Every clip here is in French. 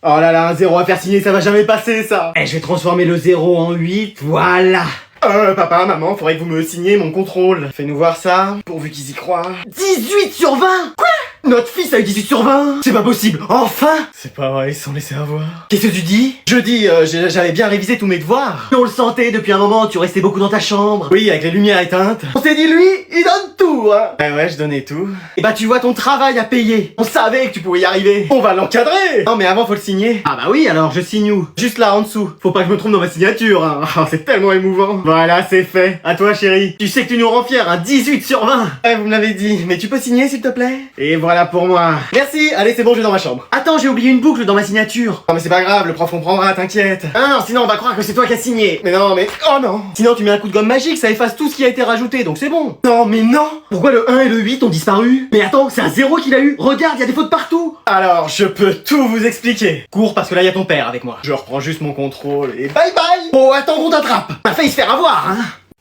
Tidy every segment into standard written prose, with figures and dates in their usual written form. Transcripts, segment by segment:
Oh là là, un 0 à faire signer, ça va jamais passer ça. Eh, je vais transformer le 0 en 8, voilà. Papa, maman, faudrait que vous me signiez mon contrôle. Fais-nous voir ça, pourvu qu'ils y croient. 18 sur 20. Quoi? Notre fils a eu 18 sur 20. C'est pas possible, enfin. C'est pas vrai, ils se sont laissés avoir. Qu'est-ce que tu dis? Je dis, j'avais bien révisé tous mes devoirs. On le sentait depuis un moment, tu restais beaucoup dans ta chambre. Oui, avec les lumières éteintes. On s'est dit, lui, il donne tout, hein. Ouais, je donnais tout. Et bah tu vois, ton travail à payer. On savait que tu pouvais y arriver. On va l'encadrer. Non mais avant, faut le signer. Ah bah oui, alors je signe où? Juste là, en dessous. Faut pas que je me trompe dans ma signature, hein. Oh, c'est tellement émouvant. Voilà, c'est fait. À toi, chérie. Tu sais que tu nous rends fiers, un 18 sur 20. Vous me l'avez dit. Mais tu peux signer, s'il te plaît? Et voilà pour moi. Merci. Allez, c'est bon, je vais dans ma chambre. Attends, j'ai oublié une boucle dans ma signature. Non mais c'est pas grave, le prof comprendra, t'inquiète. Ah non, sinon on va croire que c'est toi qui as signé. Mais non, mais... Oh non. Sinon tu mets un coup de gomme magique, ça efface tout ce qui a été rajouté, donc c'est bon. Non, mais non. Pourquoi le 1 et le 8 ont disparu? Mais attends, c'est un 0 qu'il a eu. Regarde, il y a des fautes partout. Alors, je peux tout vous expliquer. Cours parce que là, il y a ton père avec moi. Je reprends juste mon contrôle et bye bye. Oh, attends qu'on t'attrape. On a failli se faire avoir, hein.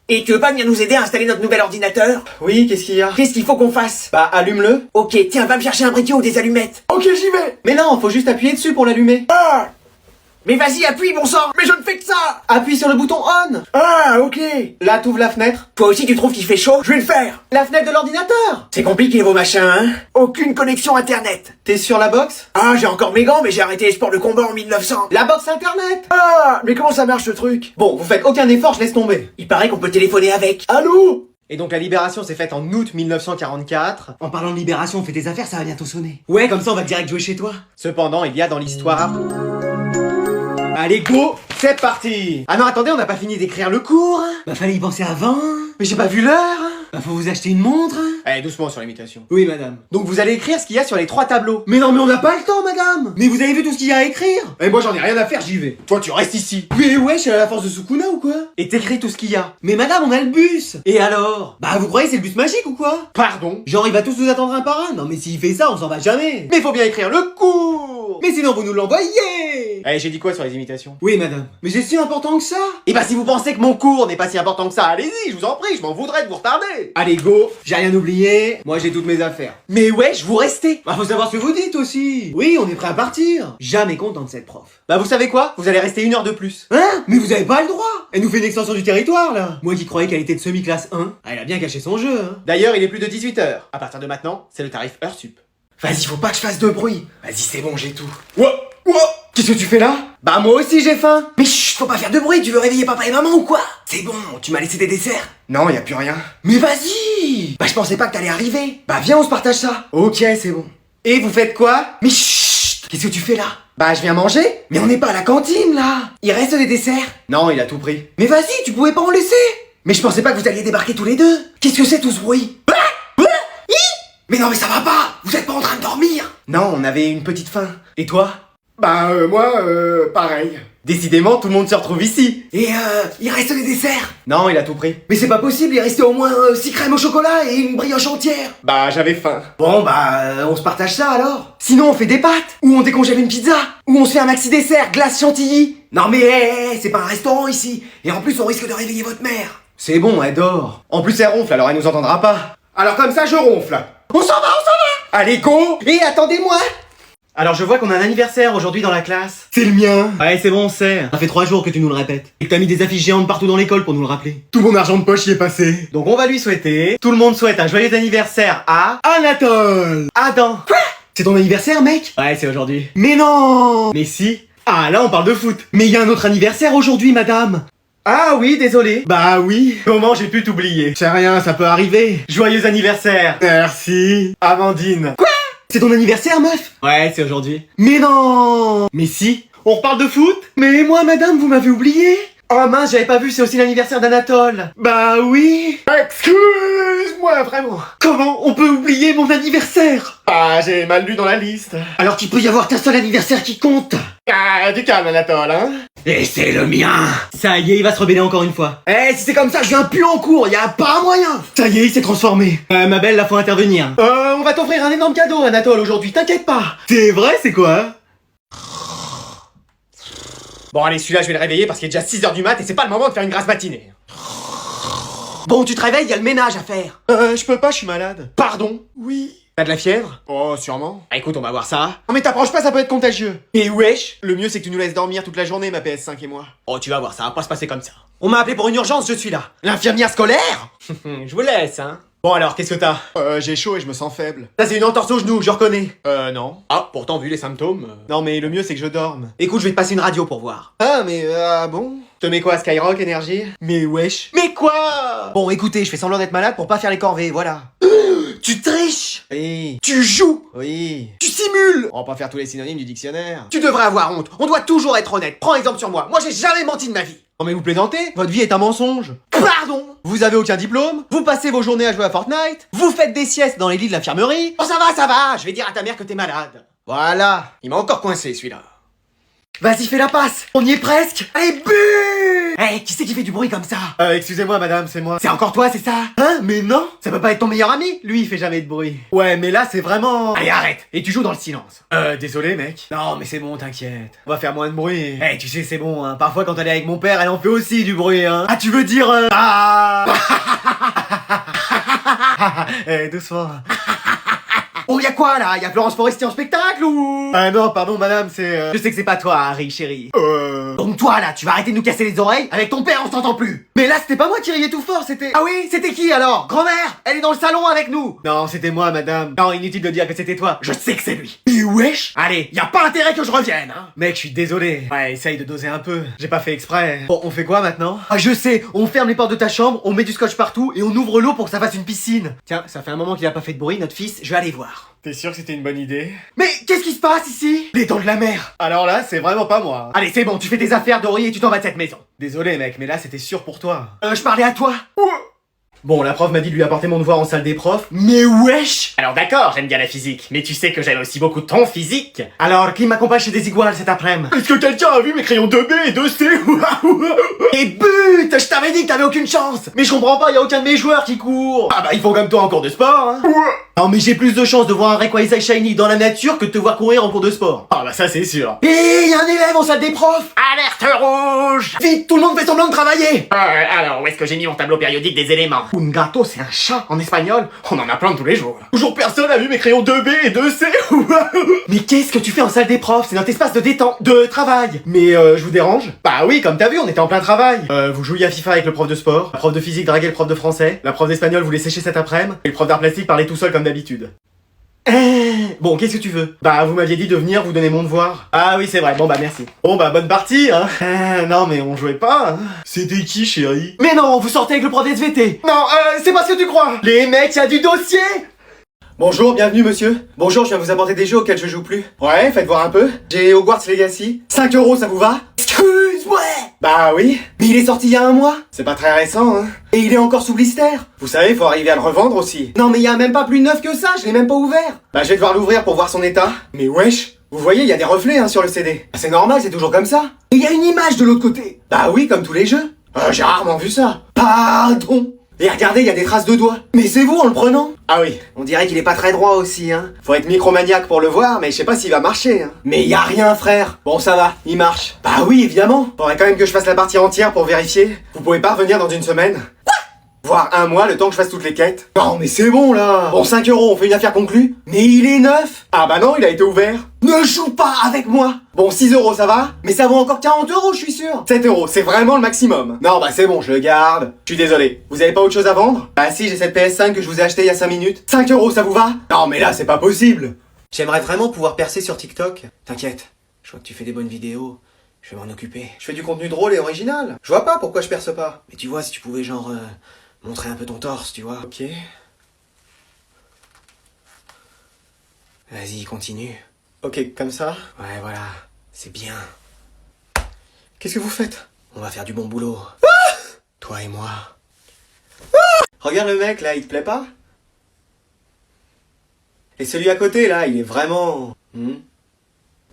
Et tu veux pas venir nous aider à installer notre nouvel ordinateur? Oui, qu'est-ce qu'il y a? Qu'est-ce qu'il faut qu'on fasse? Bah, allume-le. Ok, tiens, va me chercher un briquet ou des allumettes. Ok, j'y vais. Mais non, faut juste appuyer dessus pour l'allumer. Ah! Mais vas-y, appuie, bon sang! Mais je ne fais que ça! Appuie sur le bouton on. Ah, ok. Là, t'ouvres la fenêtre. Toi aussi, tu trouves qu'il fait chaud? Je vais le faire. La fenêtre de l'ordinateur. C'est compliqué vos machins, hein? Aucune connexion internet. T'es sur la box? Ah, j'ai encore mes gants, mais j'ai arrêté les sports de combat en 1900. La box internet. Ah, mais comment ça marche ce truc? Bon, vous faites aucun effort, je laisse tomber. Il paraît qu'on peut téléphoner avec. Allô? Et donc la libération s'est faite en août 1944. En parlant de libération, on fait des affaires, ça va bientôt sonner. Ouais, comme ça on va direct jouer chez toi. Cependant, il y a dans l'histoire... Allez, go! C'est parti! Ah non, attendez, on n'a pas fini d'écrire le cours. Bah fallait y penser avant. Mais j'ai pas vu l'heure. Bah faut vous acheter une montre. Allez, doucement sur l'imitation. Oui, madame. Donc vous allez écrire ce qu'il y a sur les 3 tableaux. Mais non, mais on n'a pas le temps, madame. Mais vous avez vu tout ce qu'il y a à écrire? Et moi j'en ai rien à faire, j'y vais. Toi tu restes ici. Mais ouais, je suis à la force de Sukuna ou quoi? Et t'écris tout ce qu'il y a. Mais madame, on a le bus. Et alors? Bah vous croyez c'est le bus magique ou quoi? Pardon? Genre il va tous nous attendre un par un? Non mais s'il fait ça, on s'en va jamais. Mais faut bien écrire le cours. Mais sinon vous nous l'envoyez. Allez, j'ai dit quoi sur les imitations? Oui, madame. Mais c'est si important que ça? Et bah si vous pensez que mon cours n'est pas si important que ça, allez-y, je vous en prie, je m'en voudrais de vous retarder. Allez, go. J'ai rien oublié. Moi j'ai toutes mes affaires. Mais ouais, je vous restez. Bah faut savoir ce que vous dites aussi. Oui, on est prêt à partir. Jamais content de cette prof. Bah vous savez quoi? Vous allez rester 1 heure de plus. Hein? Mais vous avez pas le droit. Elle nous fait une extension du territoire là. Moi qui croyais qu'elle était de semi-classe 1. Ah, elle a bien caché son jeu, hein. D'ailleurs, il est plus de 18 heures. À partir de maintenant, c'est le tarif heure sup. Vas-y, faut pas que je fasse de bruit. Vas-y, c'est bon, j'ai tout. Qu'est-ce que tu fais là? Bah moi aussi j'ai faim. Mais chut, faut pas faire de bruit, tu veux réveiller papa et maman ou quoi? C'est bon, tu m'as laissé des desserts. Non, y a plus rien. Mais vas-y. Bah je pensais pas que t'allais arriver. Bah viens, on se partage ça. Ok, c'est bon. Et vous faites quoi? Mais chut, qu'est-ce que tu fais là? Bah je viens manger. Mais on n'est pas à la cantine là. Il reste des desserts. Non, il a tout pris. Mais vas-y, tu pouvais pas en laisser. Mais je pensais pas que vous alliez débarquer tous les deux. Qu'est-ce que c'est tout ce bruit? Mais non mais ça va pas. Vous êtes pas en train de dormir? Non, on avait une petite faim. Et toi? Bah moi, pareil. Décidément, tout le monde se retrouve ici. Et il reste des desserts. Non, il a tout pris. Mais c'est pas possible, il restait au moins 6 crèmes au chocolat et une brioche entière. Bah j'avais faim. Bon bah on se partage ça alors. Sinon on fait des pâtes, ou on décongèle une pizza, ou on se fait un maxi dessert, glace chantilly. Non mais c'est pas un restaurant ici. Et en plus on risque de réveiller votre mère. C'est bon, elle dort. En plus, elle ronfle, alors elle nous entendra pas. Alors comme ça je ronfle. On s'en va. Allez, go! Et attendez-moi. Alors je vois qu'on a un anniversaire aujourd'hui dans la classe. C'est le mien. Ouais, c'est bon, on sait. Ça fait 3 jours que tu nous le répètes. Et que t'as mis des affiches géantes partout dans l'école pour nous le rappeler. Tout mon argent de poche y est passé. Donc on va lui souhaiter. Tout le monde souhaite un joyeux anniversaire à Anatole. Adam. Quoi? C'est ton anniversaire mec? Ouais, c'est aujourd'hui. Mais non. Mais si. Ah, là on parle de foot. Mais il y a un autre anniversaire aujourd'hui madame. Ah oui, désolé. Bah oui. Comment j'ai pu t'oublier? C'est rien, ça peut arriver. Joyeux anniversaire. Merci. Amandine. Quoi? C'est ton anniversaire meuf? Ouais, c'est aujourd'hui. Mais non. Mais si. On reparle de foot? Mais moi madame, vous m'avez oublié. Oh mince, j'avais pas vu, c'est aussi l'anniversaire d'Anatole. Bah oui. Excuse-moi, vraiment. Comment on peut oublier mon anniversaire? Ah, j'ai mal lu dans la liste. Alors qu'il peut y avoir qu'un seul anniversaire qui compte. Ah, du calme, Anatole, hein. Et c'est le mien. Ça y est, il va se rebeller encore une fois. Eh, si c'est comme ça, je viens plus en cours, y a pas un moyen. Ça y est, il s'est transformé. Ma belle, là faut intervenir. On va t'offrir un énorme cadeau, Anatole, aujourd'hui, t'inquiète pas. C'est vrai, c'est quoi? Bon, allez, celui-là, je vais le réveiller parce qu'il est déjà 6h du mat et c'est pas le moment de faire une grasse matinée. Bon, tu te réveilles, y a le ménage à faire. Je peux pas, je suis malade. Pardon? Oui. T'as de la fièvre? Oh, sûrement. Ah, écoute, on va voir ça. Non mais t'approches pas, ça peut être contagieux. Et wesh? Le mieux c'est que tu nous laisses dormir toute la journée, ma PS5 et moi. Oh, tu vas voir, ça va pas se passer comme ça. On m'a appelé pour une urgence, je suis là. L'infirmière scolaire? Je vous laisse, hein. Bon alors, qu'est-ce que t'as? J'ai chaud et je me sens faible. Ça, c'est une entorse au genou, je reconnais. Non. Ah, pourtant, vu les symptômes... Non mais le mieux c'est que je dorme. Écoute, je vais te passer une radio pour voir. Ah mais, bon? Te mets quoi, Skyrock, énergie? Mais wesh. Mais quoi? Bon, écoutez, je fais semblant d'être malade pour pas faire les corvées, voilà. Tu triches. Oui. Tu joues. Oui. Tu simules. On va pas faire tous les synonymes du dictionnaire. Tu devrais avoir honte. On doit toujours être honnête. Prends exemple sur moi. Moi, j'ai jamais menti de ma vie. Non mais vous plaisantez? Votre vie est un mensonge. Pardon. Vous avez aucun diplôme? Vous passez vos journées à jouer à Fortnite? Vous faites des siestes dans les lits de l'infirmerie. Oh, ça va, je vais dire à ta mère que t'es malade. Voilà. Il m'a encore coincé, celui-là. Vas-y, fais la passe. On y est presque. Allez, but. Hey, qui c'est qui fait du bruit comme ça? Excusez-moi madame, c'est moi. C'est encore toi, c'est ça? Hein? Mais non. Ça peut pas être ton meilleur ami? Lui il fait jamais de bruit. Ouais mais là c'est vraiment... Allez, arrête. Et tu joues dans le silence. Désolé mec. Non, mais c'est bon, t'inquiète. On va faire moins de bruit. Eh, tu sais, c'est bon, hein. Parfois, quand elle est avec mon père, elle en fait aussi du bruit, hein. Ah tu veux dire... Ah. Doucement. Oh, y'a quoi, là? Y'a Florence Foresti en spectacle, ou? Ah non, pardon madame, c'est... Je sais que c'est pas toi, Harry, chérie. Donc toi, là, tu vas arrêter de nous casser les oreilles? Avec ton père, on s'entend plus. Mais là c'était pas moi qui riais tout fort, c'était... Ah oui? C'était qui, alors? Grand-mère? Elle est dans le salon avec nous. Non, c'était moi madame. Non, inutile de dire que c'était toi. Je sais que c'est lui. Mais wesh. Allez, y a pas intérêt que je revienne, hein. Mec, je suis désolé. Ouais, essaye de doser un peu. J'ai pas fait exprès. Bon, on fait quoi maintenant? Ah, je sais, on ferme les portes de ta chambre, on met du scotch partout et on ouvre l'eau pour que ça fasse une piscine. Tiens, ça fait un moment qu'il a pas fait de bruit, notre fils. Je vais aller voir. T'es sûr que c'était une bonne idée? Mais qu'est-ce qui se passe ici? Les dents de la mer. Alors là, c'est vraiment pas moi. Allez, c'est bon, tu fais tes affaires, Dory, et tu t'en vas de cette maison. Désolé mec, mais là c'était sûr pour toi. Je parlais à toi. Bon, la prof m'a dit de lui apporter mon devoir en salle des profs. Mais wesh. Alors d'accord, j'aime bien la physique, mais tu sais que j'aime aussi beaucoup ton physique. Alors, qui m'accompagne chez Desigual cet après-midi? Est-ce que quelqu'un a vu mes crayons 2B et 2C? Et but! Je t'avais dit que t'avais aucune chance. Mais je comprends pas, y a aucun de mes joueurs qui court. Ah bah ils font comme toi en cours de sport, hein. Non, mais j'ai plus de chances de voir un Rayquaza Shiny dans la nature que de te voir courir en cours de sport. Ah bah ça c'est sûr. Et y a un élève en salle des profs. Alerte rouge! Vite, tout le monde fait semblant de travailler. Alors, où est-ce que j'ai mis mon tableau périodique des éléments? Un gato, c'est un chat en espagnol. On en a plein tous les jours. Toujours personne a vu mes crayons 2B et 2C. Mais qu'est-ce que tu fais en salle des profs? C'est notre espace de détente, de travail. Mais je vous dérange? Bah oui, comme t'as vu, on était en plein travail. Vous jouiez à FIFA avec le prof de sport, la prof de physique draguait le prof de français, la prof d'espagnol voulait sécher cet après-midi, et le prof d'art plastique parlait tout seul comme d'habitude. Bon, qu'est-ce que tu veux? Bah, vous m'aviez dit de venir vous donner mon devoir. Ah oui, c'est vrai, bon bah merci. Bon bah, bonne partie, hein. Non mais on jouait pas, hein. C'était qui, chérie? Mais non, vous sortez avec le prof d'SVT. Non, c'est pas ce que tu crois. Les mecs, y a du dossier. Bonjour, bienvenue monsieur. Bonjour, je viens vous apporter des jeux auxquels je joue plus. Ouais, faites voir un peu. J'ai Hogwarts Legacy. 5 €, ça vous va? Excuse-moi. Bah oui. Mais il est sorti il y a un mois. C'est pas très récent, hein. Et il est encore sous blister. Vous savez, faut arriver à le revendre aussi. Non, mais y a même pas plus neuf que ça, je l'ai même pas ouvert. Bah je vais devoir l'ouvrir pour voir son état. Mais wesh, vous voyez, il y a des reflets hein, sur le CD. C'est normal, c'est toujours comme ça. Et y a une image de l'autre côté. Bah oui, comme tous les jeux. J'ai rarement vu ça. Pardon. Et regardez, il y a des traces de doigts. Mais c'est vous en le prenant. Ah oui, on dirait qu'il est pas très droit aussi, hein. Faut être micromaniaque pour le voir, mais je sais pas s'il va marcher, hein. Mais y a rien, frère. Bon, ça va, il marche. Bah oui, évidemment. Faudrait quand même que je fasse la partie entière pour vérifier. Vous pouvez pas revenir dans une semaine? Voire un mois, le temps que je fasse toutes les quêtes. Non, mais c'est bon, là. Bon, 5 €, on fait une affaire conclue? Mais il est neuf. Ah bah non, il a été ouvert. Ne joue pas avec moi. Bon, 6 €, ça va? Mais ça vaut encore 40 €, je suis sûr. 7 €, c'est vraiment le maximum. Non, bah c'est bon, je le garde. Je suis désolé. Vous avez pas autre chose à vendre? Bah si, j'ai cette PS5 que je vous ai achetée il y a 5 minutes. 5 €, ça vous va? Non, mais là, c'est pas possible. J'aimerais vraiment pouvoir percer sur TikTok. T'inquiète, je vois que tu fais des bonnes vidéos. Je vais m'en occuper. Je fais du contenu drôle et original. Je vois pas pourquoi je perce pas. Mais tu vois, si tu pouvais genre montrer un peu ton torse, tu vois. Ok. Vas-y, continue. Ok, comme ça. Ouais, voilà. C'est bien. Qu'est-ce que vous faites? On va faire du bon boulot. Toi et moi. Regarde le mec là, il te plaît pas? Et celui à côté là, il est vraiment...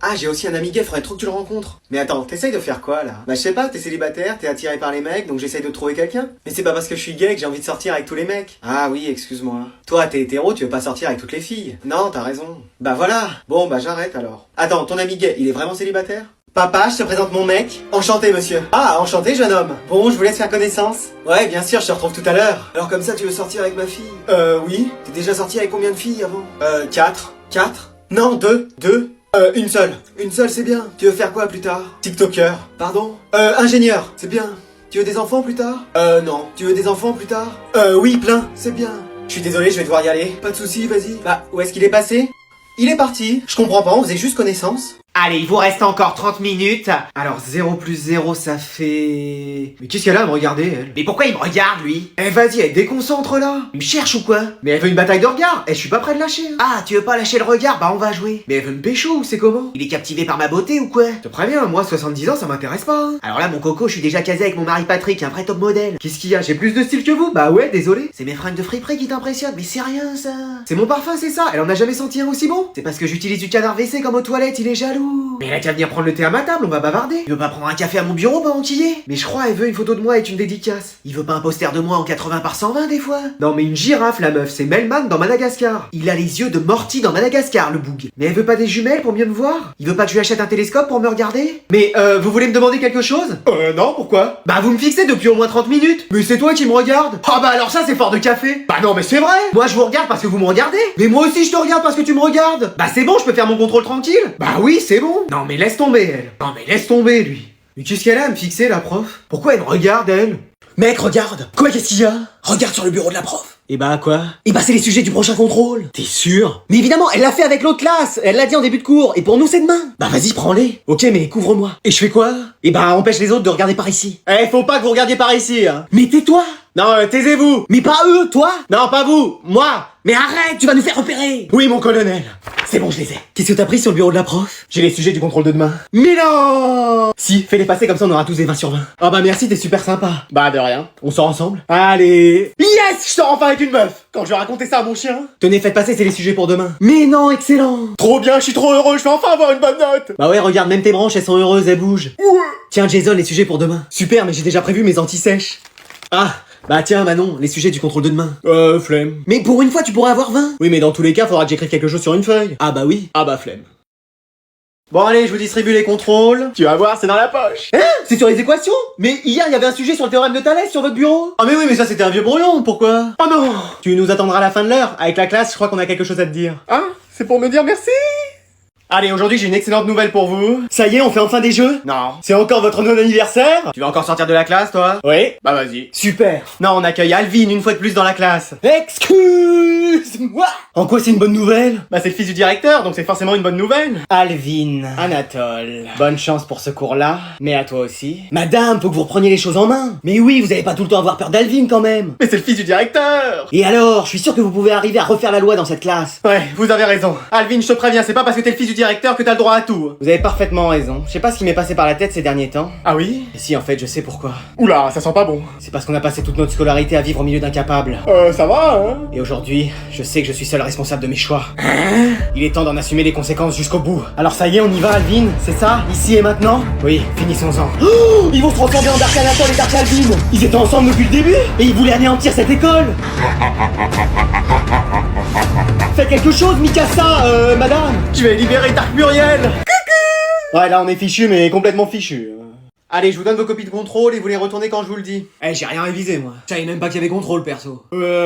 Ah, j'ai aussi un ami gay, faudrait trop que tu le rencontres. Mais attends, t'essayes de faire quoi là? Bah je sais pas, t'es célibataire, t'es attiré par les mecs, donc j'essaye de trouver quelqu'un. Mais c'est pas parce que je suis gay que j'ai envie de sortir avec tous les mecs. Ah oui, excuse-moi. Toi, t'es hétéro, tu veux pas sortir avec toutes les filles. Non, t'as raison. Bah voilà. Bon, bah j'arrête alors. Attends, ton ami gay, il est vraiment célibataire? Papa, je te présente mon mec. Enchanté, monsieur. Ah, enchanté, jeune homme. Bon, je vous laisse faire connaissance. Ouais, bien sûr, je te retrouve tout à l'heure. Alors comme ça, tu veux sortir avec ma fille? Oui. T'es déjà sorti avec combien de filles avant? 4. 4? Non, 2. 2. Une seule. Une seule, c'est bien. Tu veux faire quoi plus tard? TikToker. Pardon? Ingénieur. C'est bien. Tu veux des enfants plus tard? Non. Tu veux des enfants plus tard? Oui, plein. C'est bien. Je suis désolé, je vais devoir y aller. Pas de soucis, vas-y. Bah, où est-ce qu'il est passé? Il est parti. Je comprends pas, on faisait juste connaissance. Allez, il vous reste encore 30 minutes. Alors 0 plus 0, ça fait... Mais qu'est-ce qu'elle a à me regarder, elle? Mais pourquoi il me regarde, lui? Eh vas-y, elle déconcentre là. Il me cherche ou quoi? Mais elle veut une bataille de regard. Eh, je suis pas prêt de lâcher. Hein. Ah, tu veux pas lâcher le regard? Bah on va jouer. Mais elle veut me pécho, c'est comment? Il est captivé par ma beauté ou quoi? Je te préviens, moi 70 ans, ça m'intéresse pas. Hein. Alors là, mon coco, je suis déjà casé avec mon mari Patrick, un vrai top modèle. Qu'est-ce qu'il y a? J'ai plus de style que vous? Bah ouais, désolé. C'est mes fringues de friperie qui t'impressionnent, mais c'est rien ça. C'est mon parfum, c'est ça? Elle en a jamais senti un aussi bon? C'est parce que j'utilise du canard WC comme aux toilettes, il est jaloux. Mais elle a qu'à venir prendre le thé à ma table, on va bavarder. Il veut pas prendre un café à mon bureau pendant qu'il y est? Mais je crois elle veut une photo de moi avec une dédicace. Il veut pas un poster de moi en 80 par 120 des fois? Non mais une girafe la meuf, c'est Melman dans Madagascar. Il a les yeux de Morty dans Madagascar, le boug. Mais elle veut pas des jumelles pour mieux me voir? Il veut pas que je lui achète un télescope pour me regarder? Mais vous voulez me demander quelque chose? Non, pourquoi? Bah vous me fixez depuis au moins 30 minutes. Mais c'est toi qui me regardes. Ah bah alors ça c'est fort de café. Bah non, mais c'est vrai. Moi je vous regarde parce que vous me regardez. Mais moi aussi je te regarde parce que tu me regardes. Bah c'est bon, je peux faire mon contrôle tranquille. Bah oui, c'est bon. Non mais laisse tomber elle. Non mais laisse tomber lui. Mais qu'est-ce qu'elle a à me fixer la prof? Pourquoi elle me regarde elle? Mec, regarde! Quoi, qu'est-ce qu'il y a? Regarde sur le bureau de la prof! Et bah quoi? Et bah c'est les sujets du prochain contrôle! T'es sûr? Mais évidemment, elle l'a fait avec l'autre classe! Elle l'a dit en début de cours, et pour nous c'est demain! Bah vas-y, prends-les! Ok, mais couvre-moi. Et je fais quoi? Et bah empêche les autres de regarder par ici! Eh, faut pas que vous regardiez par ici, hein! Mais tais-toi! Non, taisez-vous! Mais pas eux, toi! Non, pas vous! Moi! Mais arrête, tu vas nous faire repérer! Oui, mon colonel! C'est bon, je les ai! Qu'est-ce que t'as pris sur le bureau de la prof? J'ai les sujets du contrôle de demain. Mais non! Si, fais-les passer comme ça on aura tous des 20 sur 20. Ah bah merci, t'es super sympa! Bah de rien, on sort ensemble. Allez! Yes! Je sors enfin avec une meuf! Quand je vais raconter ça à mon chien. Tenez, faites passer, c'est les sujets pour demain! Mais non, excellent! Trop bien, je suis trop heureux, je vais enfin avoir une bonne note! Bah ouais, regarde, même tes branches, elles sont heureuses, elles bougent! Ouais. Tiens, Jason, les sujets pour demain! Super, mais j'ai déjà prévu mes anti-sèches. Ah! Bah tiens, Manon, les sujets du contrôle de demain! Flemme. Mais pour une fois, tu pourrais avoir 20! Oui, mais dans tous les cas, faudra que j'écrive quelque chose sur une feuille. Ah bah oui! Ah bah flemme. Bon allez, je vous distribue les contrôles. Tu vas voir, c'est dans la poche. Hein? C'est sur les équations? Mais hier, il y avait un sujet sur le théorème de Thalès sur votre bureau! Ah mais oui, mais ça c'était un vieux brouillon, pourquoi? Oh non! Tu nous attendras à la fin de l'heure. Avec la classe, je crois qu'on a quelque chose à te dire. Hein? C'est pour me dire merci? Allez, aujourd'hui j'ai une excellente nouvelle pour vous. Ça y est, on fait enfin des jeux? Non. C'est encore votre non-anniversaire? Tu vas encore sortir de la classe, toi? Oui? Bah vas-y. Super! Non, on accueille Alvin une fois de plus dans la classe. Excuse-moi! En quoi c'est une bonne nouvelle? Bah c'est le fils du directeur, donc c'est forcément une bonne nouvelle. Alvin. Anatole. Bonne chance pour ce cours-là, mais à toi aussi. Madame, faut que vous repreniez les choses en main. Mais oui, vous avez pas tout le temps à avoir peur d'Alvin quand même. Mais c'est le fils du directeur! Et alors, je suis sûr que vous pouvez arriver à refaire la loi dans cette classe. Ouais, vous avez raison. Alvin, je te préviens, c'est pas parce que t'es le fils du directeur que t'as le droit à tout. Vous avez parfaitement raison. Je sais pas ce qui m'est passé par la tête ces derniers temps. Ah oui? Et si, en fait, je sais pourquoi. Oula, ça sent pas bon. C'est parce qu'on a passé toute notre scolarité à vivre au milieu d'incapables. Ça va, hein? Et aujourd'hui, je sais que je suis seul responsable de mes choix. Il est temps d'en assumer les conséquences jusqu'au bout. Alors ça y est, on y va, Alvin? C'est ça? Ici et maintenant? Oui, finissons-en. Oh, ils vont se transformer en Dark Anatole et Dark Alvin. Ils étaient ensemble depuis le début et ils voulaient anéantir cette école. Faites quelque chose, Mikasa, madame. Je vais libérer Dark Muriel. Coucou. Ouais, là on est fichu, mais complètement fichu. Allez, je vous donne vos copies de contrôle et vous les retournez quand je vous le dis. Eh, j'ai rien révisé, moi. Je savais même pas qu'il y avait contrôle, perso.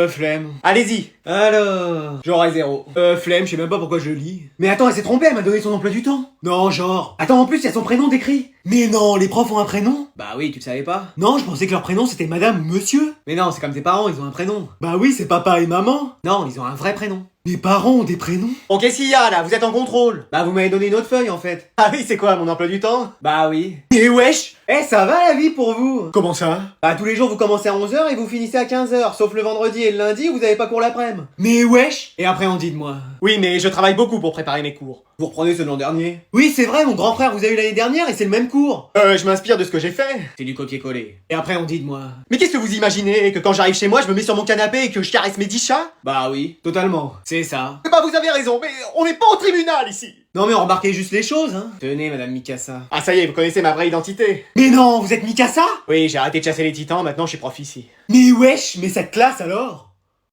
Flemme. Allez-y. Alors... J'aurai 0. Flemme, je sais même pas pourquoi je lis. Mais attends, elle s'est trompée, elle m'a donné son emploi du temps. Non, genre... Attends, en plus, il y a son prénom décrit. Mais non, les profs ont un prénom? Bah oui, tu le savais pas? Non, je pensais que leur prénom c'était madame ou monsieur. Mais non, c'est comme tes parents, ils ont un prénom. Bah oui, c'est papa et maman. Non, ils ont un vrai prénom. Mes parents ont des prénoms? Bon, qu'est-ce qu'il y a là? Vous êtes en contrôle? Bah vous m'avez donné une autre feuille en fait. Ah oui, c'est quoi, mon emploi du temps? Bah oui. Mais wesh! Eh, ça va la vie pour vous? Comment ça? Bah tous les jours vous commencez à 11h et vous finissez à 15h, sauf le vendredi et le lundi où vous avez pas cours l'après-midi. Mais wesh! Et après on dit de moi. Oui, mais je travaille beaucoup pour préparer mes cours. Vous reprenez ceux de l'an dernier? Oui, c'est vrai, mon grand frère vous a eu l'année dernière et c'est le même cours. Je m'inspire de ce que j'ai fait. C'est du copier-coller. Et après on dit de moi. Mais qu'est-ce que vous imaginez? Que quand j'arrive chez moi, je me mets sur mon canapé et que je caresse mes 10 chats? Bah oui, totalement. C'est ça. Bah vous avez raison, mais on n'est pas au tribunal ici. Non mais remarquez juste les choses, hein. Tenez, madame Mikasa. Ah ça y est, vous connaissez ma vraie identité. Mais non, vous êtes Mikasa? Oui, j'ai arrêté de chasser les titans, maintenant je suis prof ici. Mais wesh, mais cette classe alors?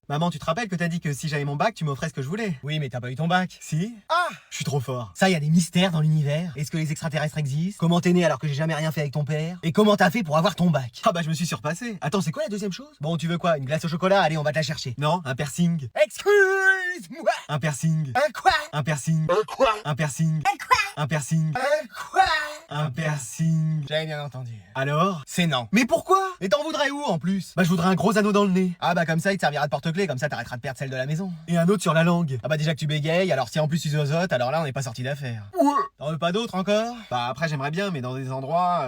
Maman, tu te rappelles que t'as dit que si j'avais mon bac, tu m'offrais ce que je voulais? Oui, mais t'as pas eu ton bac. Si? Ah, je suis trop fort. Ça, y a des mystères dans l'univers. Est-ce que les extraterrestres existent? Comment t'es né alors que j'ai jamais rien fait avec ton père? Et comment t'as fait pour avoir ton bac? Ah bah je me suis surpassé. Attends, c'est quoi la deuxième chose? Bon, tu veux quoi? Une glace au chocolat? Allez, on va te la chercher. Non, un piercing. Excuse-moi. Un piercing. Un quoi? Un piercing. Un quoi? Un piercing. Un quoi? Un piercing. Un quoi? Un piercing. J'avais bien entendu. Alors? C'est non. Mais pourquoi? Et t'en voudrais où en plus? Bah je voudrais un gros anneau dans le nez. Ah bah comme ça il te servira de porte-clés, comme ça t'arrêteras de perdre celle de la maison. Et un autre sur la langue. Ah bah déjà que tu bégayes, alors si en plus tu zozotes, alors là on n'est pas sorti d'affaire. Ouais. T'en veux pas d'autres encore? Bah après j'aimerais bien, mais dans des endroits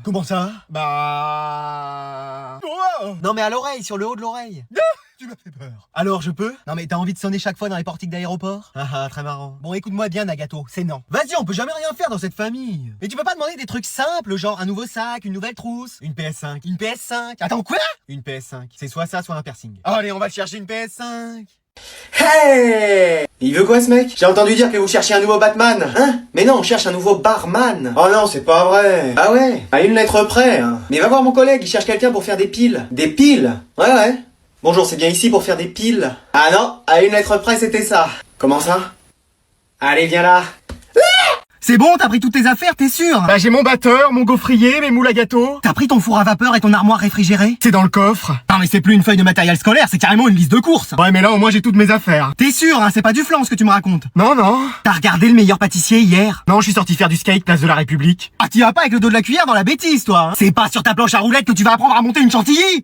Comment ça? Bah... Oh non mais à l'oreille, sur le haut de l'oreille. Tu m'as fait peur. Alors je peux? Non mais t'as envie de sonner chaque fois dans les portiques d'aéroport? Ah ah, très marrant. Bon écoute-moi bien Nagato, c'est non. Vas-y, on peut jamais rien faire dans cette famille. Et tu peux pas demander des trucs simples, genre un nouveau sac, une nouvelle trousse, une PS5. Une PS5? Attends quoi? Une PS5. C'est soit ça, soit un piercing. Allez, on va chercher une PS5. Hey! Il veut quoi ce mec? J'ai entendu dire que vous cherchiez un nouveau Batman, hein? Mais non, on cherche un nouveau barman. Oh non, c'est pas vrai. Ah ouais? À une lettre près, hein. Mais va voir mon collègue, il cherche quelqu'un pour faire des piles. Des piles? Ouais, ouais. Bonjour, c'est bien ici pour faire des piles. Ah non, à une lettre près, c'était ça. Comment ça? Allez, viens là. C'est bon, t'as pris toutes tes affaires, t'es sûr? Bah j'ai mon batteur, mon gaufrier, mes moules à gâteau. T'as pris ton four à vapeur et ton armoire réfrigérée? C'est dans le coffre. Non mais c'est plus une feuille de matériel scolaire, c'est carrément une liste de courses. Ouais mais là au moins j'ai toutes mes affaires. T'es sûr, hein, c'est pas du flan ce que tu me racontes? Non, non. T'as regardé le meilleur pâtissier hier? Non, je suis sorti faire du skate, place de la République. Ah, t'y vas pas avec le dos de la cuillère dans la bêtise, toi, hein? C'est pas sur ta planche à roulettes que tu vas apprendre à monter une chantilly.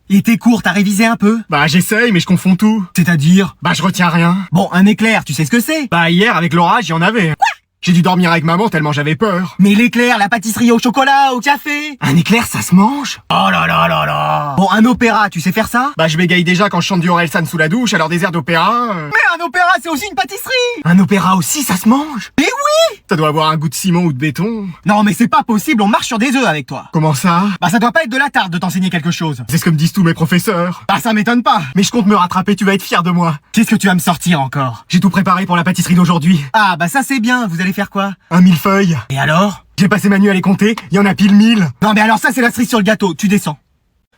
Et tes cours, t'as révisé un peu? Bah j'essaye mais je confonds tout. C'est-à-dire? Bah je retiens rien. Bon, un éclair, tu sais ce que c'est? Bah hier avec l'orage, il y en avait. Quoi? J'ai dû dormir avec maman tellement j'avais peur. Mais l'éclair, la pâtisserie au chocolat, au café? Un éclair, ça se mange? Oh là là là là! Bon, un opéra, tu sais faire ça? Bah je bégaye déjà quand je chante du Orelsan sous la douche, alors des airs d'opéra... Mais un opéra, c'est aussi une pâtisserie! Un opéra aussi, ça se mange? Mais oui! Ça doit avoir un goût de ciment ou de béton. Non mais c'est pas possible, on marche sur des œufs avec toi. Comment ça? Bah ça doit pas être de la tarte de t'enseigner quelque chose. C'est ce que me disent tous mes professeurs. Bah ça m'étonne pas. Mais je compte me rattraper, tu vas être fier de moi. Qu'est-ce que tu vas me sortir encore? J'ai tout préparé pour la pâtisserie d'aujourd'hui. Ah bah ça c'est bien, vous allez faire quoi? Un millefeuille. Et alors? J'ai passé ma nuit à les compter, il y en a pile 1000. Non mais alors ça c'est la cerise sur le gâteau, tu descends.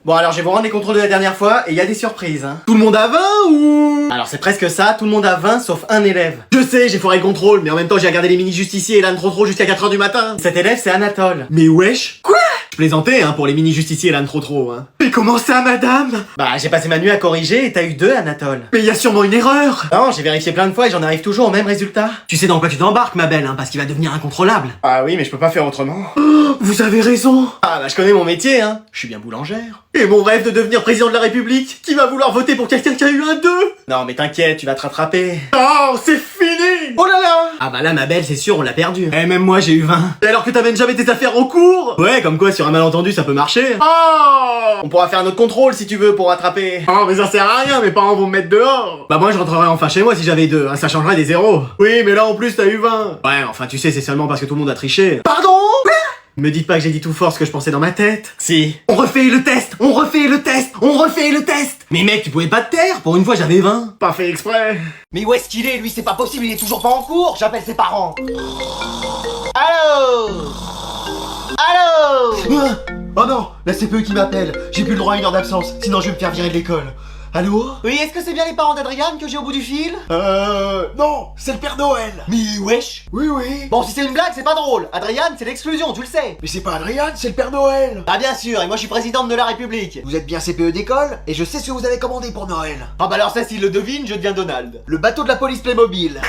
Bon alors je vais vous rendre les contrôles de la dernière fois et il y a des surprises, hein. Tout le monde a 20 ou... Alors c'est presque ça, tout le monde a 20 sauf un élève. Je sais, j'ai foiré le contrôle, mais en même temps j'ai regardé les mini-justiciers et l'âne trop jusqu'à 4h du matin. Cet élève c'est Anatole. Mais wesh. Quoi? Je plaisantais hein pour les mini-justiciers et l'âne trop hein. Mais comment ça madame? Bah j'ai passé ma nuit à corriger et t'as eu 2 Anatole. Mais il y a sûrement une erreur. Non, j'ai vérifié plein de fois et j'en arrive toujours au même résultat. Tu sais dans quoi tu t'embarques ma belle, hein, parce qu'il va devenir incontrôlable. Ah oui mais je peux pas faire autrement. Vous avez raison. Ah bah je connais mon métier hein, je suis bien boulangère. Et mon rêve de devenir président de la République, qui va vouloir voter pour quelqu'un qui a eu un 2? Non mais t'inquiète, tu vas te rattraper. Oh, c'est fini! Oh là là! Ah bah là ma belle, c'est sûr, on l'a perdu. Eh, même moi j'ai eu 20. Et alors que t'amènes jamais tes affaires au cours? Ouais, comme quoi sur un malentendu ça peut marcher. Oh! On pourra faire notre contrôle si tu veux pour rattraper. Oh mais ça sert à rien, mes parents vont me mettre dehors. Bah moi je rentrerai enfin chez moi si j'avais 2, hein, ça changerait des zéros. Oui mais là en plus t'as eu 20. Ouais, enfin tu sais, c'est seulement parce que tout le monde a triché. Pardon? Me dites pas que j'ai dit tout fort ce que je pensais dans ma tête. Si. On refait le test, on refait le test, on refait le test. Mais mec, tu pouvais pas te taire, pour une fois j'avais 20. Pas fait exprès. Mais où est-ce qu'il est lui? C'est pas possible, il est toujours pas en cours. J'appelle ses parents. Allô? Allô? Oh non, la CPE qui m'appelle. J'ai plus le droit à 1 heure d'absence, sinon je vais me faire virer de l'école. Allô? Oui, est-ce que c'est bien les parents d'Adriane que j'ai au bout du fil? Non, c'est le Père Noël. Mais wesh! Oui, oui. Bon, si c'est une blague, c'est pas drôle. Adriane, c'est l'exclusion, tu le sais. Mais c'est pas Adrien, c'est le Père Noël. Ah bien sûr, et moi je suis présidente de la République. Vous êtes bien CPE d'école et je sais ce que vous avez commandé pour Noël. Ah bah alors ça, s'il le devine, je deviens Donald. Le bateau de la police Playmobil.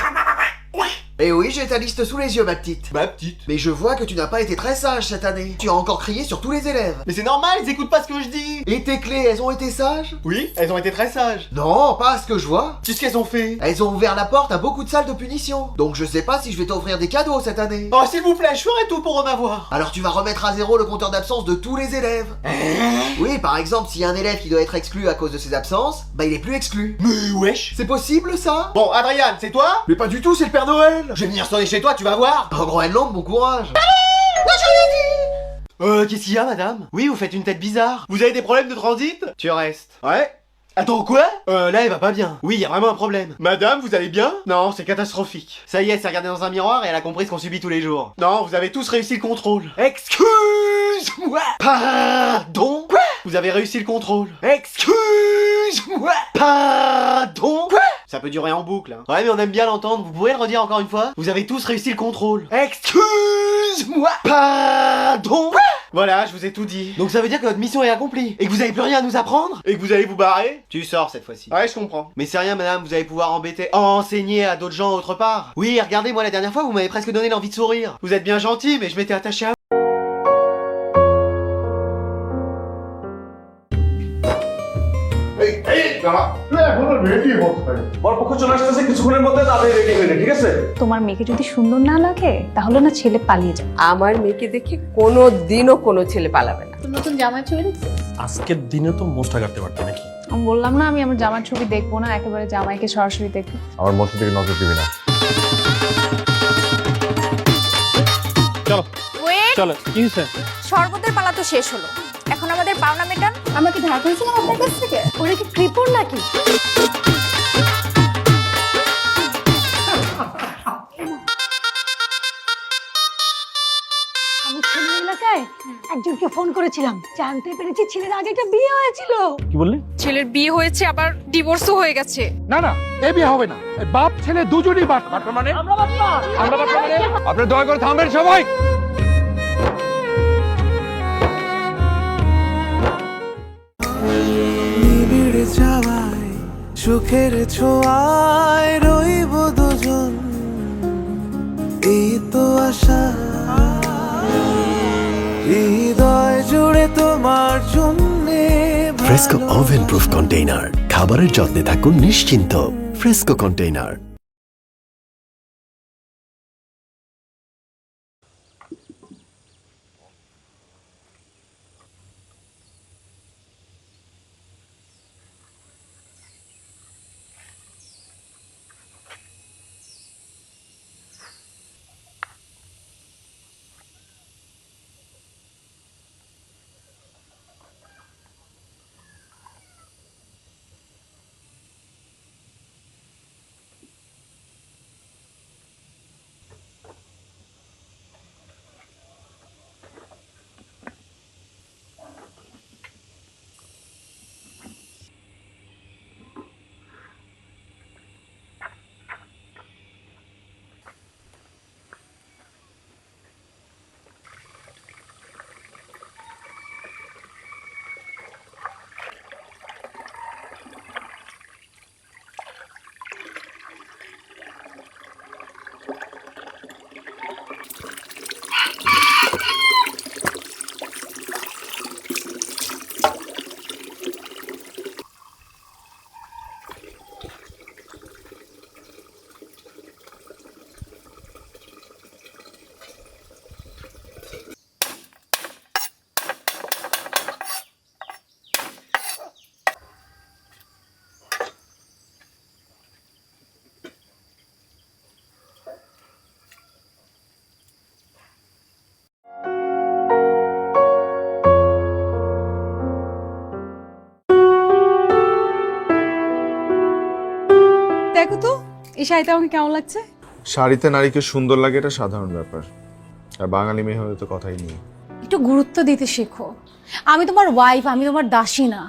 Eh oui, j'ai ta liste sous les yeux, ma petite. Ma petite. Mais je vois que tu n'as pas été très sage cette année. Tu as encore crié sur tous les élèves. Mais c'est normal, ils écoutent pas ce que je dis. Et tes clés, elles ont été sages? Oui, elles ont été très sages. Non, pas à ce que je vois. Qu'est-ce qu'elles ont fait? Elles ont ouvert la porte à beaucoup de salles de punition. Donc je sais pas si je vais t'offrir des cadeaux cette année. Oh s'il vous plaît, je ferai tout pour en avoir. Alors tu vas remettre à zéro le compteur d'absence de tous les élèves. Oui, par exemple, s'il y a un élève qui doit être exclu à cause de ses absences, bah il est plus exclu. Mais wesh. C'est possible ça? Bon, Adriane, c'est toi? Mais pas du tout, c'est le Père Noël. Je vais venir sonner chez toi, tu vas voir. En Groenland, bon courage. Qu'est-ce qu'il y a, madame? Oui, vous faites une tête bizarre. Vous avez des problèmes de transit? Tu restes. Ouais. Attends, quoi? Là, elle va pas bien. Oui, y a vraiment un problème. Madame, vous allez bien? Non, c'est catastrophique. Ça y est, elle s'est regardée dans un miroir et elle a compris ce qu'on subit tous les jours. Non, vous avez tous réussi le contrôle. Excuse-moi! Pardon? Quoi? Vous avez réussi le contrôle. Excuse-moi! Excuse-moi. Pardon. Quoi? Ça peut durer en boucle, hein. Ouais, mais on aime bien l'entendre. Vous pouvez le redire encore une fois? Vous avez tous réussi le contrôle. Excuse-moi. Pardon. Quoi? Voilà, je vous ai tout dit. Donc ça veut dire que votre mission est accomplie. Et que vous avez plus rien à nous apprendre? Et que vous allez vous barrer? Tu sors cette fois-ci. Ouais, je comprends. Mais c'est rien, madame, vous allez pouvoir enseigner à d'autres gens autre part. Oui, regardez, moi la dernière fois, vous m'avez presque donné l'envie de sourire. Vous êtes bien gentil, mais je m'étais attaché à vous. তোমার মেয়েকে যদি সুন্দর না লাগে তাহলে না ছেলে পালিয়ে যাবে। আমার মেয়েকে দেখে কোনো দিনও কোনো ছেলে পালাবে না। নতুন জামাই ছবি দেখছো? আজকের দিনে তো মোস্টটা কাটতে পারতি নাকি? আমি বললাম না আমি আমার জামার ছবি দেখবো না, একেবারে জামাইকে সরাসরি দেখবো। আমার মনসা থেকে নজর দিবি না। চলো চলো, কি হয়েছে? শরবতের পালা তো শেষ হলো, এখন আমাদের পাওনা মেটান। আমাকে ধার করেছিলাম আপনার কাছ থেকে, ওরা কি কৃপণ নাকি? আমি ছেলে এলাকায় একজনকে ফোন করেছিলাম, জানতে পেরেছি ছেলের আগে একটা বিয়ে হয়েছিল। কি বললি? ছেলের বিয়ে হয়েছে, আবার ডিভোর্সও হয়ে গেছে। না না, এই বিয়ে হবে না। বাপ ছেলে দুজনই বাট মানে আপনি দয়া করে থামবেন সবাই। সুখের ছোঁয়ায় রইব দুজন, এই তো আশা হৃদয় জুড়ে তোমার জন্যে। ফ্রেস্কো ওভেন প্রুফ কন্টেইনার, খাবারের যত্নে থাকুন নিশ্চিন্ত। Fresco container. দেখো তো এই শাড়িটা আমাকে কেমন লাগছে? শাড়িতে নারীকে সুন্দর লাগে এটা সাধারণ ব্যাপার, আর বাঙালি মেয়ে হলে তো কথাই নেই। একটু গুরুত্ব দিতে শেখো। আমি তোমার ওয়াইফ, আমি তোমার দাসী না।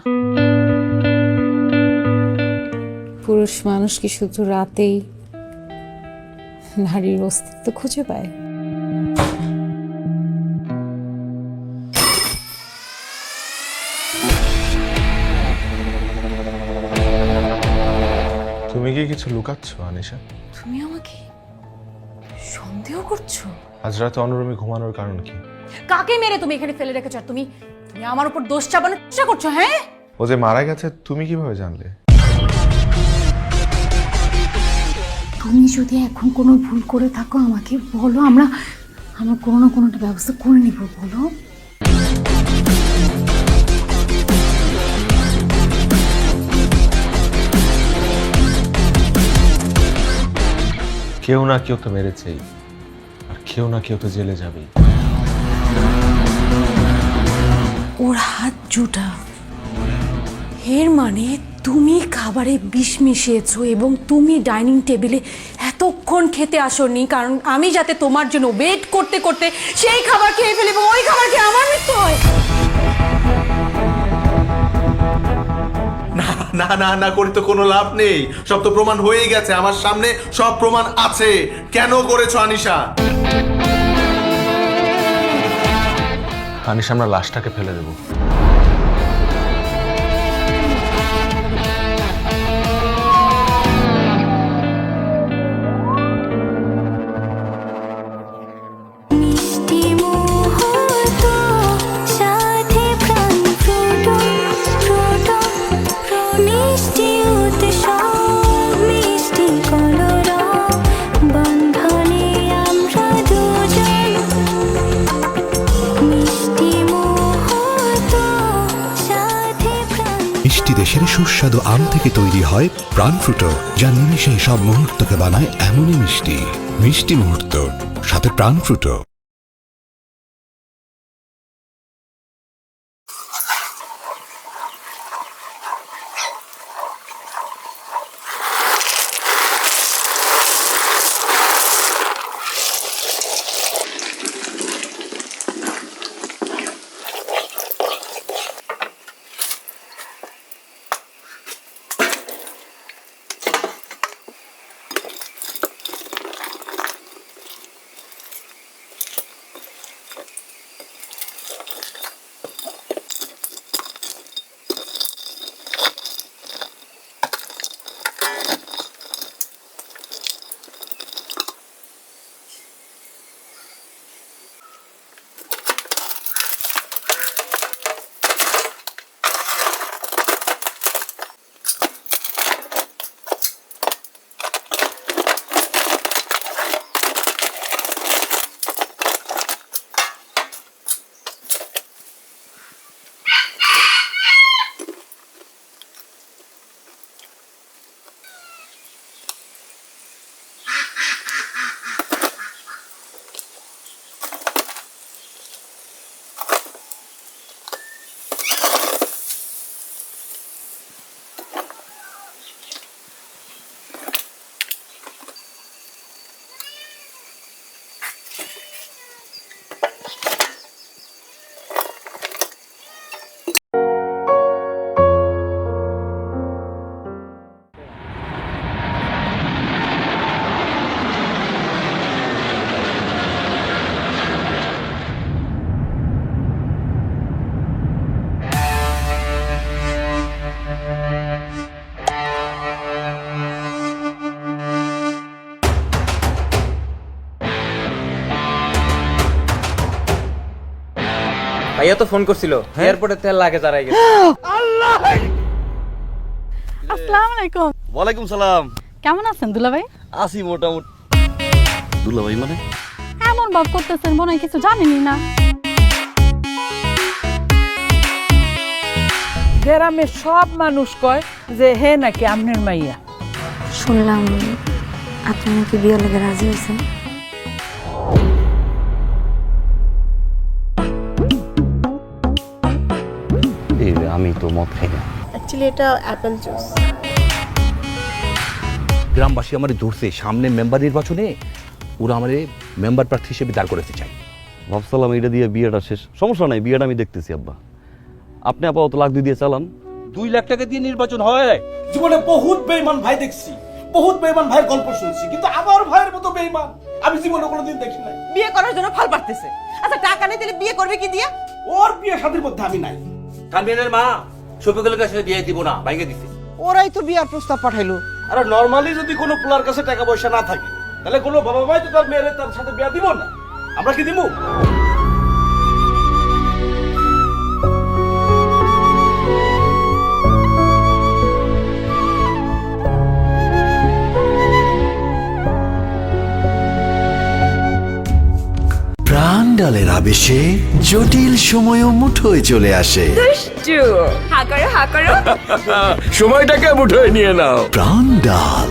পুরুষ মানুষ কি শুধু রাতেই নারীর অস্তিত্ব খুঁজে পায়? তুমি কি কিছু লুকাচ্ছ আনিশা? তুমি আমাকে সন্দেহ করছো? আজ রাতে অনুরমে ঘুমানোর কারণ কি? কাকে মেরে তুমি এখানে ফেলে রেখেছো? আর তুমি আমার উপর দোষ চাপানোর চেষ্টা করছো? হ্যাঁ, ও যে মারা গেছে তুমি কিভাবে জানলে? তুমি যদি এখন কোনো ভুল করে থাকো আমাকে বলো, আমরা কোনো না কোনো একটা ব্যবস্থা করে নিব। বলো। কেউ না কেউ তো মেরেছেই, আর কেউ না কেউ তো জেলে যাবেই। ওর হাত জুটা, এর মানে তুমি খাবারে বিষ মিশিয়েছো এবং তুমি ডাইনিং টেবিলে এতক্ষণ খেতে আসোনি কারণ আমি যাতে তোমার জন্য ওয়েট করতে করতে সেই খাবার খেয়ে ফেলি এবং ওই খাবার খেয়ে আমার মৃত্যু হয়। না না না করে তো কোনো লাভ নেই, সব তো প্রমাণ হয়েই গেছে, আমার সামনে সব প্রমাণ আছে। কেন করেছো আনিশা? আনিশা, আমরা লাশটাকে ফেলে দেবো। মিষ্টি দেশের সুস্বাদু আম থেকে তৈরি হয় প্রাণ ফ্রুটো, যা নিমিষেই সব মুহূর্তকে বানায় এমনই মিষ্টি। মিষ্টি মুহূর্ত, সাথে প্রাণ ফ্রুটো। ভাইয়া তো ফোন করছিল, এয়ারপোর্টে তেল লাগে দাঁড়াই গেছে। আসসালামু আলাইকুম। ওয়ালাইকুম সালাম। কেমন আছেন দুলা ভাই? আসি মোটামুটি। দুলা ভাই মানে? এমন ভাব করতেছেন মনে হয় কিছু জানেনই না। গ্রামের সব মানুষ কয় যে হে নাকি আমনের মাইয়া। শুনলাম আপনি নাকি বিয়ে লেগে রাজি হয়েছেন। আমি তো মদ খাই না। অ্যাকচুয়ালি এটা অ্যাপেল জুস। গ্রামবাসী আমার ধরছে সামনে মেম্বার নির্বাচনে ওরা আমার মেম্বার প্রার্থী হিসেবে দাঁড় করতে চাই। ভাবছিলাম এটা দিয়ে বিয়েটা শেষ, সমস্যা নাই, বিয়েটা আমি দেখতেছি আব্বা। আপনি আপাতত লাখ দিয়ে চালান। 2 লাখ টাকা দিয়ে নির্বাচন হয়? জীবনে বহুত বেঈমান ভাই দেখছি, বহুত বেঈমান ভাইয়ের গল্প শুনছি, কিন্তু আমার ভাইয়ের মতো বেঈমান আমি জীবনে কোনোদিন দেখি নাই। বিয়ে করার জন্য ফাল পারতেছে। আচ্ছা টাকা নেই তাহলে বিয়ে করবে কি দিয়া? ওর বিয়ে শাদীর মধ্যে আমি নাই। কানবিয়ানের মা শফিকুলের কাছে বিয়ে দিব না, ভাইকে দিছে। ওরাই তো বিয়ার প্রস্তাব পাঠাইলো। আরে নরমালি যদি কোনো পোলার কাছে টাকা পয়সা না থাকে তাহলে কোনো বাবা মাই তো তার মেয়ের তার সাথে বিয়ে দিব না। আমরা কি দিব? প্রাণডালের আবেশে জটিল সময়ও মুঠোয় চলে আসে। হা করো হা করো। সময়টাকে মুঠোয় নিয়ে নাও। প্রাণডাল।